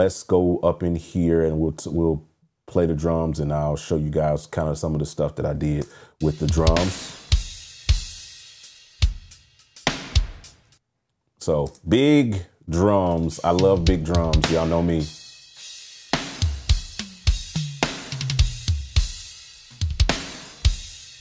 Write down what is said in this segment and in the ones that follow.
let's go up in here and we'll play the drums, and I'll show you guys kind of some of the stuff that I did with the drums. So big drums. I love big drums. Y'all know me.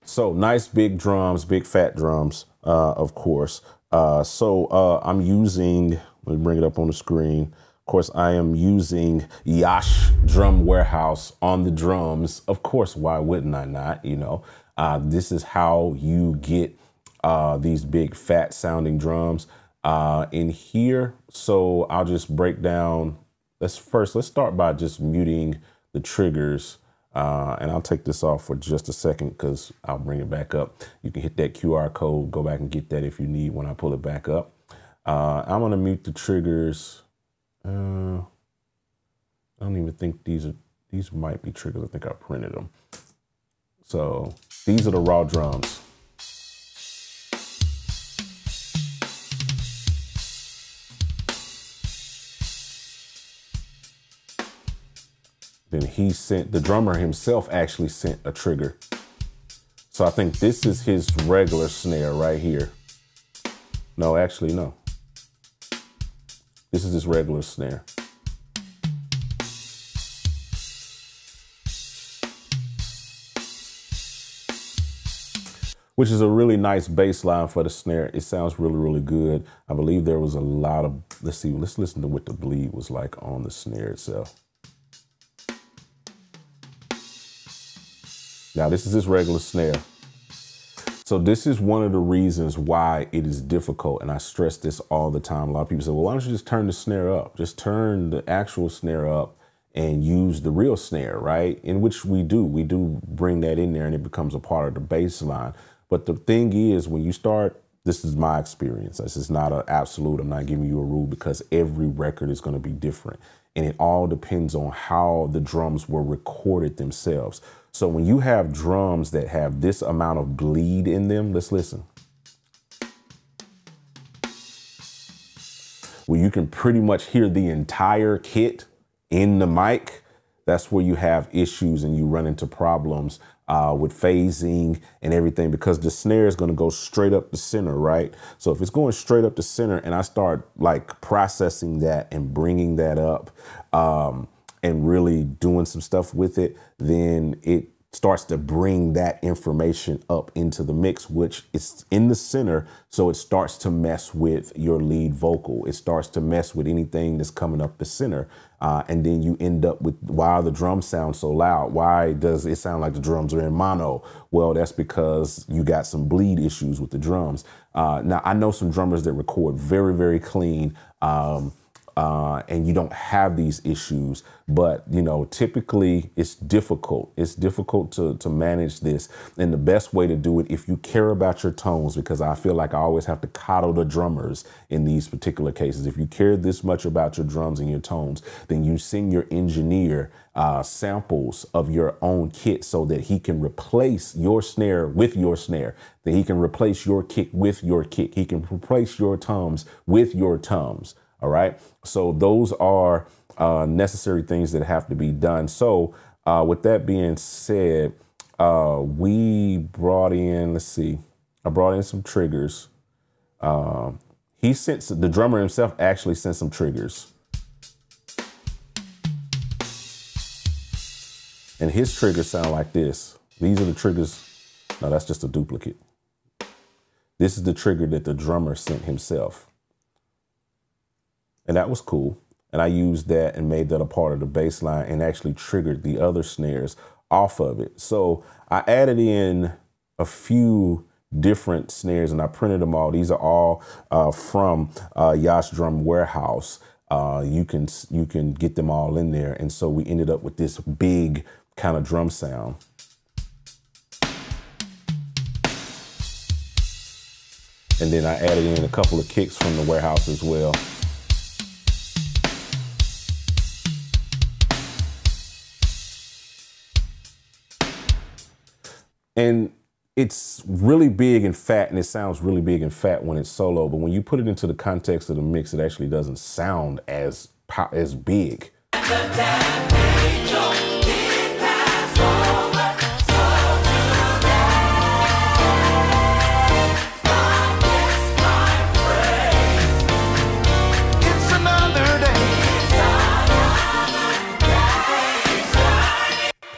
So nice big drums, big fat drums, of course. I'm using, let me bring it up on the screen. Of course, I am using Yash Drum Warehouse on the drums. Of course, why wouldn't I not? You know, this is how you get these big fat sounding drums in here. So I'll just break down. Let's start by just muting the triggers. And I'll take this off for just a second because I'll bring it back up. You can hit that QR code, go back and get that if you need when I pull it back up. I'm going to mute the triggers. I don't even think these might be triggers. I think I printed them. So these are the raw drums. Then the drummer himself actually sent a trigger. So I think this is his regular snare right here. No, actually, no. This is his regular snare. Which is a really nice bass line for the snare. It sounds really, really good. I believe there was a lot of, let's listen to what the bleed was like on the snare itself. Now, this is his regular snare. So this is one of the reasons why it is difficult. And I stress this all the time. A lot of people say, well, why don't you just turn the snare up? Just turn the actual snare up and use the real snare, right? In which we do bring that in there and it becomes a part of the bass line. But the thing is, when you start, this is my experience. This is not an absolute. I'm not giving you a rule because every record is going to be different. And it all depends on how the drums were recorded themselves. So when you have drums that have this amount of bleed in them, let's listen. Where you can pretty much hear the entire kit in the mic, that's where you have issues and you run into problems with phasing and everything, because the snare is going to go straight up the center, right? So if it's going straight up the center and I start like processing that and bringing that up, and really doing some stuff with it, then it starts to bring that information up into the mix, which is in the center. So it starts to mess with your lead vocal. It starts to mess with anything that's coming up the center. And then you end up with, why the drums sound so loud? Why does it sound like the drums are in mono? Well, that's because you got some bleed issues with the drums. Now, I know some drummers that record very, very clean, and you don't have these issues, but you know, typically it's difficult. It's difficult to manage this. And the best way to do it, if you care about your tones, because I feel like I always have to coddle the drummers in these particular cases. If you care this much about your drums and your tones, then you send your engineer samples of your own kit so that he can replace your snare with your snare, that he can replace your kick with your kick. He can replace your toms with your toms. All right. So those are necessary things that have to be done. So with that being said, we brought in, I brought in some triggers. The drummer himself actually sent some triggers. And his triggers sound like this. These are the triggers. No, that's just a duplicate. This is the trigger that the drummer sent himself. And that was cool. And I used that and made that a part of the bass line and actually triggered the other snares off of it. So I added in a few different snares and I printed them all. These are all from Yash Drum Warehouse. You can get them all in there. And so we ended up with this big kind of drum sound. And then I added in a couple of kicks from the warehouse as well. And it's really big and fat, and it sounds really big and fat when it's solo. But when you put it into the context of the mix, it actually doesn't sound as big.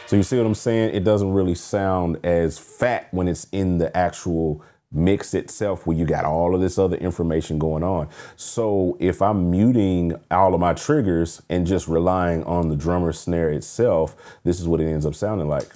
So you see what I'm saying? It doesn't really sound as fat when it's in the actual mix itself, where you got all of this other information going on. So if I'm muting all of my triggers and just relying on the drummer snare itself, this is what it ends up sounding like.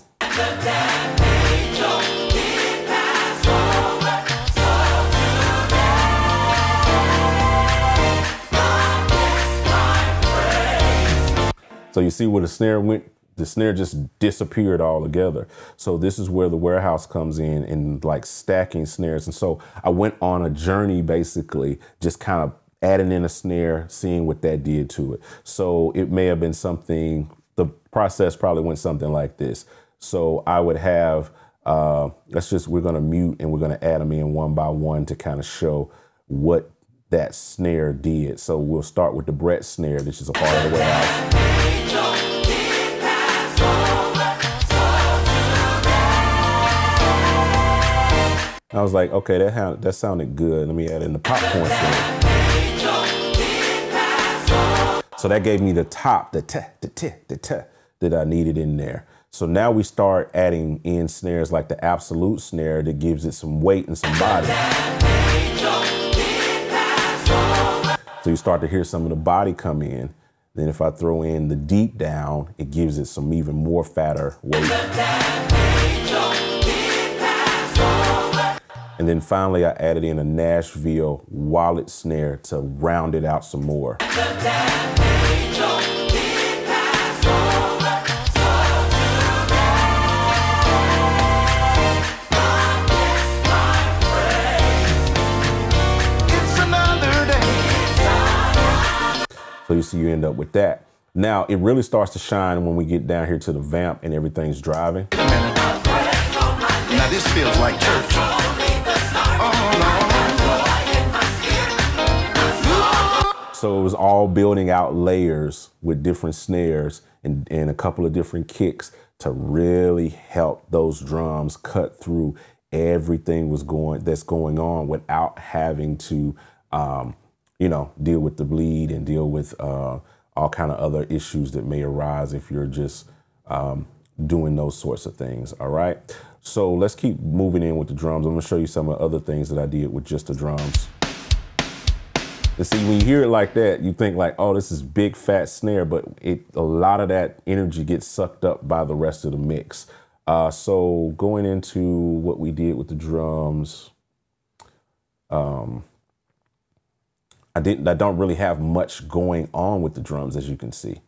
So you see where the snare went? The snare just disappeared altogether. So this is where the warehouse comes in and like stacking snares. And so I went on a journey, basically just kind of adding in a snare, seeing what that did to it. So it may have been something, the process probably went something like this. So I would have, we're gonna mute and we're gonna add them in one by one to kind of show what that snare did. So we'll start with the Brett snare. This is a part of the warehouse. I was like, okay, that sounded good. Let me add in the popcorn snare. So that gave me the top, the ta that I needed in there. So now we start adding in snares like the absolute snare that gives it some weight and some body. So you start to hear some of the body come in. Then if I throw in the deep down, it gives it some even more fatter weight. And then finally, I added in a Nashville wallet snare to round it out some more. So you see, you end up with that. Now, it really starts to shine when we get down here to the vamp and everything's driving. Now this feels like church. So it was all building out layers with different snares and a couple of different kicks to really help those drums cut through everything that's going on without having to, deal with the bleed and deal with all kind of other issues that may arise if you're just doing those sorts of things. All right. So let's keep moving in with the drums. I'm going to show you some of the other things that I did with just the drums. And see, when you hear it like that, you think like, oh, this is big fat snare, but a lot of that energy gets sucked up by the rest of the mix. So going into what we did with the drums, I don't really have much going on with the drums, as you can see.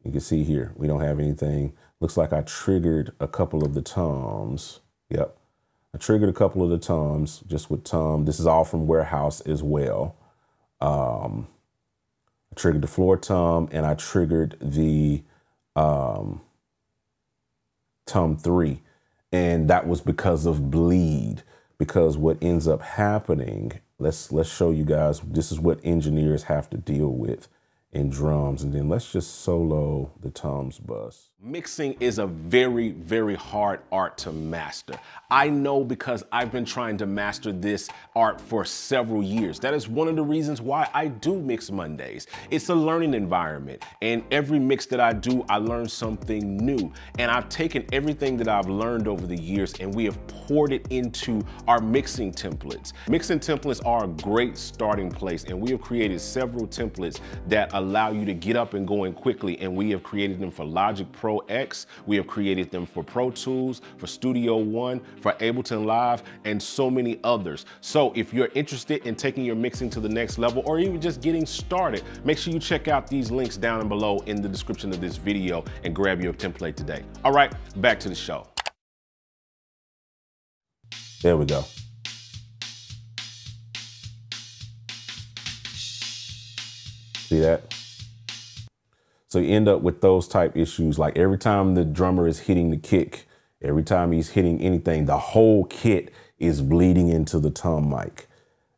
You can see here, we don't have anything. Looks like I triggered a couple of the toms. Yep, I triggered a couple of the toms just with tom. This is all from Warehouse as well. I triggered the floor tom and I triggered the tom 3. And that was because of bleed, because what ends up happening, let's show you guys, this is what engineers have to deal with in drums. And then let's just solo the toms bus. Mixing is a very, very hard art to master. I know because I've been trying to master this art for several years. That is one of the reasons why I do Mix Mondays. It's a learning environment, and every mix that I do, I learn something new. And I've taken everything that I've learned over the years and we have poured it into our mixing templates. Mixing templates are a great starting place, and we have created several templates that allow you to get up and going quickly, and we have created them for Logic Pro X, we have created them for Pro Tools, for Studio One, for Ableton Live, and so many others. So if you're interested in taking your mixing to the next level, or even just getting started, make sure you check out these links down below in the description of this video and grab your template today. All right, back to the show. There we go. See that? So you end up with those type issues, like every time the drummer is hitting the kick, every time he's hitting anything, the whole kit is bleeding into the tom mic.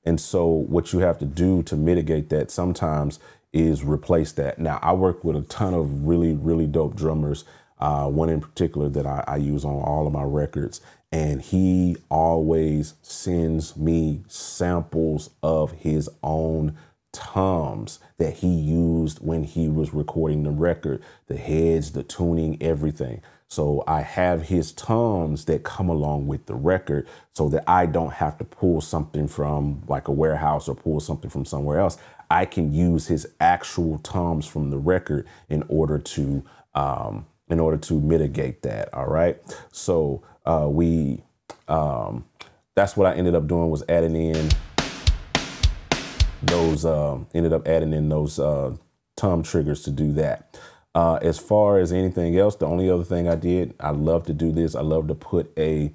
And so what you have to do to mitigate that sometimes is replace that. Now, I work with a ton of really, really dope drummers. One in particular that I use on all of my records, and he always sends me samples of his own toms that he used when he was recording the record, the heads, the tuning, everything. So I have his toms that come along with the record so that I don't have to pull something from like a warehouse or pull something from somewhere else. I can use his actual toms from the record in order to mitigate that. All right. So that's what I ended up doing, was adding in those tom triggers to do that. As far as anything else, the only other thing I did, I love to do this. I love to put a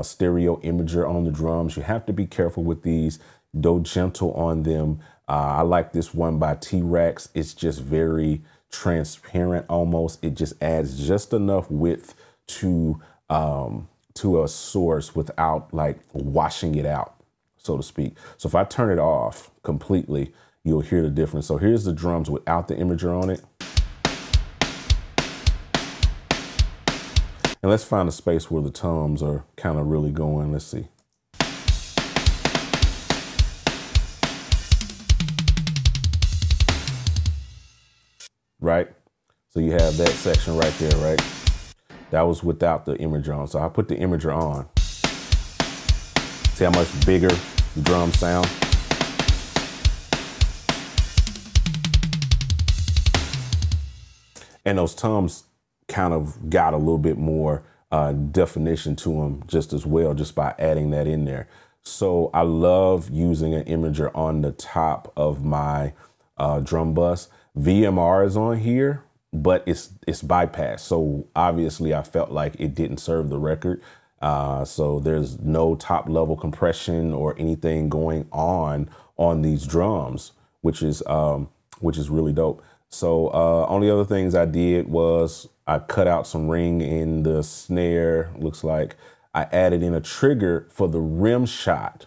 stereo imager on the drums. You have to be careful with these. Go gentle on them. I like this one by T-Rex. It's just very transparent almost. It just adds just enough width to a source without like washing it out, so to speak. So if I turn it off completely, you'll hear the difference. So here's the drums without the imager on it. And let's find a space where the toms are kind of really going. Let's see. Right? So you have that section right there, right? That was without the imager on. So I put the imager on. See how much bigger the drums sound? And those toms kind of got a little bit more definition to them just as well, just by adding that in there. So I love using an imager on the top of my drum bus. VMR is on here, but it's bypassed. So obviously I felt like it didn't serve the record. So there's no top level compression or anything going on these drums, which is really dope. So only other things I did was I cut out some ring in the snare. Looks like I added in a trigger for the rim shot,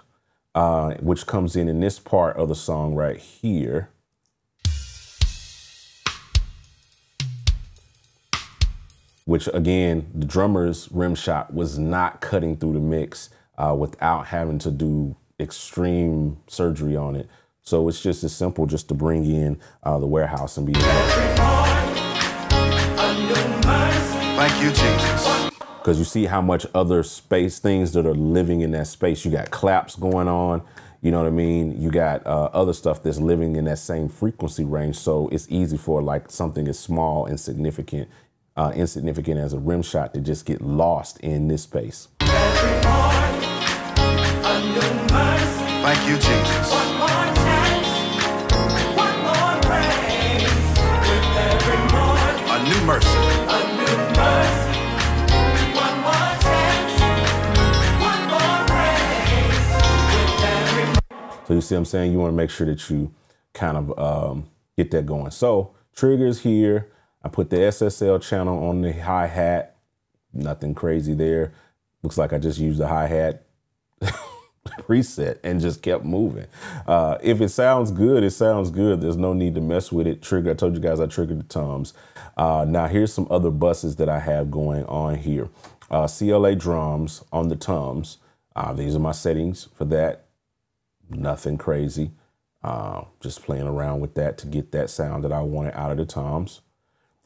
which comes in this part of the song right here. Which again, the drummer's rim shot was not cutting through the mix without having to do extreme surgery on it. So it's just as simple just to bring in the warehouse and be able Thank you, Jesus. Because you see how much other space, things that are living in that space. You got claps going on, you know what I mean? You got other stuff that's living in that same frequency range. So it's easy for like something as small and insignificant as a rim shot to just get lost in this space. Thank you, Jesus. One more chance, one more praise, with every morning, a new mercy, one more chance, one more praise, with every morning. So you see what I'm saying? You want to make sure that you kind of get that going. So triggers here. I put the SSL channel on the hi-hat. Nothing crazy there. Looks like I just used the hi-hat preset and just kept moving. If it sounds good, it sounds good. There's no need to mess with it. Trigger, I told you guys I triggered the toms. Now here's some other buses that I have going on here. CLA drums on the toms. These are my settings for that. Nothing crazy. Just playing around with that to get that sound that I wanted out of the toms.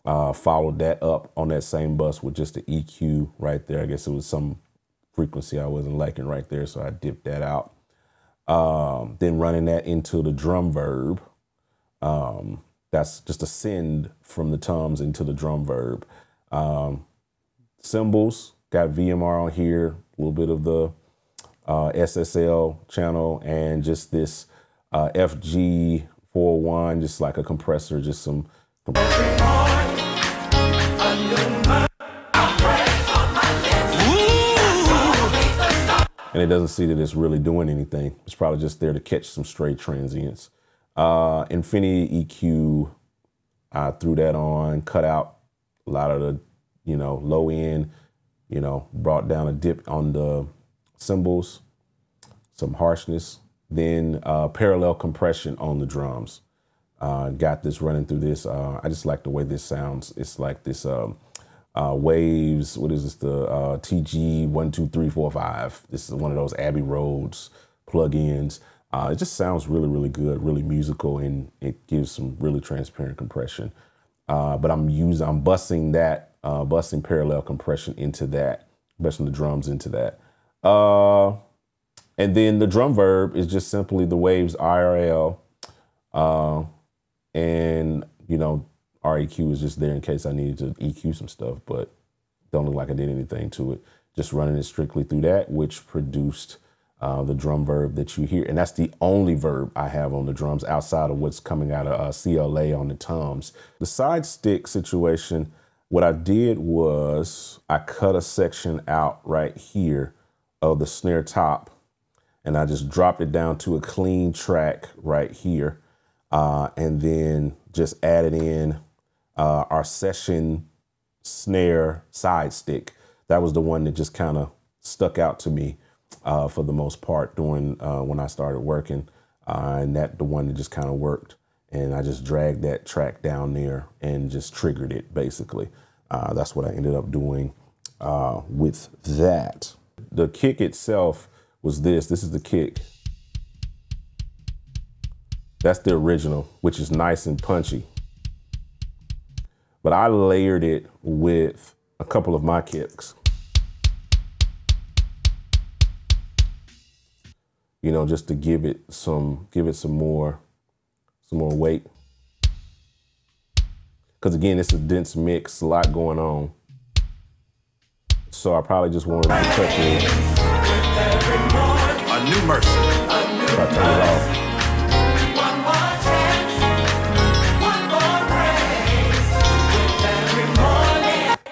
Followed that up on that same bus with just the EQ right there. I guess it was some frequency I wasn't liking right there, so I dipped that out. Then running that into the drum verb. That's just a send from the toms into the drum verb. Cymbals, got VMR on here, a little bit of the SSL channel, and just this FG401, just like a compressor, just some and it doesn't see that it's really doing anything. It's probably just there to catch some stray transients. Infinity EQ, I threw that on, cut out a lot of the, low end, brought down a dip on the cymbals, some harshness, then parallel compression on the drums. Got this running through this. I just like the way this sounds. It's like this Waves, what is this, the TG12345. This is one of those Abbey Roads plugins. It just sounds really, really good, really musical, and it gives some really transparent compression. But I'm busting parallel compression into that, busting the drums into that. And then the drum verb is just simply the Waves IRL. And, you know, REQ is just there in case I needed to EQ some stuff, but don't look like I did anything to it. Just running it strictly through that, which produced the drum verb that you hear. And that's the only verb I have on the drums outside of what's coming out of CLA on the toms. The side stick situation, what I did was I cut a section out right here of the snare top, and I just dropped it down to a clean track right here. And then just added in our session snare side stick. That was the one that just kind of stuck out to me for the most part during when I started working, and the one that just kind of worked. And I just dragged that track down there and just triggered it, basically. That's what I ended up doing with that. The kick itself was this. This is the kick. That's the original, which is nice and punchy. But I layered it with a couple of my kicks. You know, just to give it some more weight. Because again, it's a dense mix, a lot going on. So I probably just wanted to touch it. A new mercy. If I turn it off.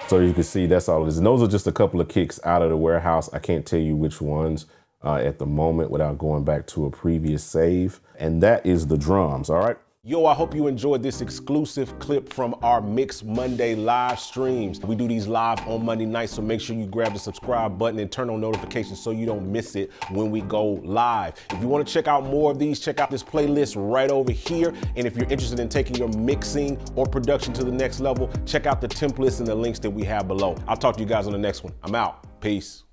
So you can see that's all it is. And those are just a couple of kicks out of the warehouse. I can't tell you which ones at the moment without going back to a previous save. And that is the drums, all right? Yo, I hope you enjoyed this exclusive clip from our Mix Monday live streams. We do these live on Monday nights, so make sure you grab the subscribe button and turn on notifications so you don't miss it when we go live. If you want to check out more of these, check out this playlist right over here. And if you're interested in taking your mixing or production to the next level, check out the templates and the links that we have below. I'll talk to you guys on the next one. I'm out. Peace.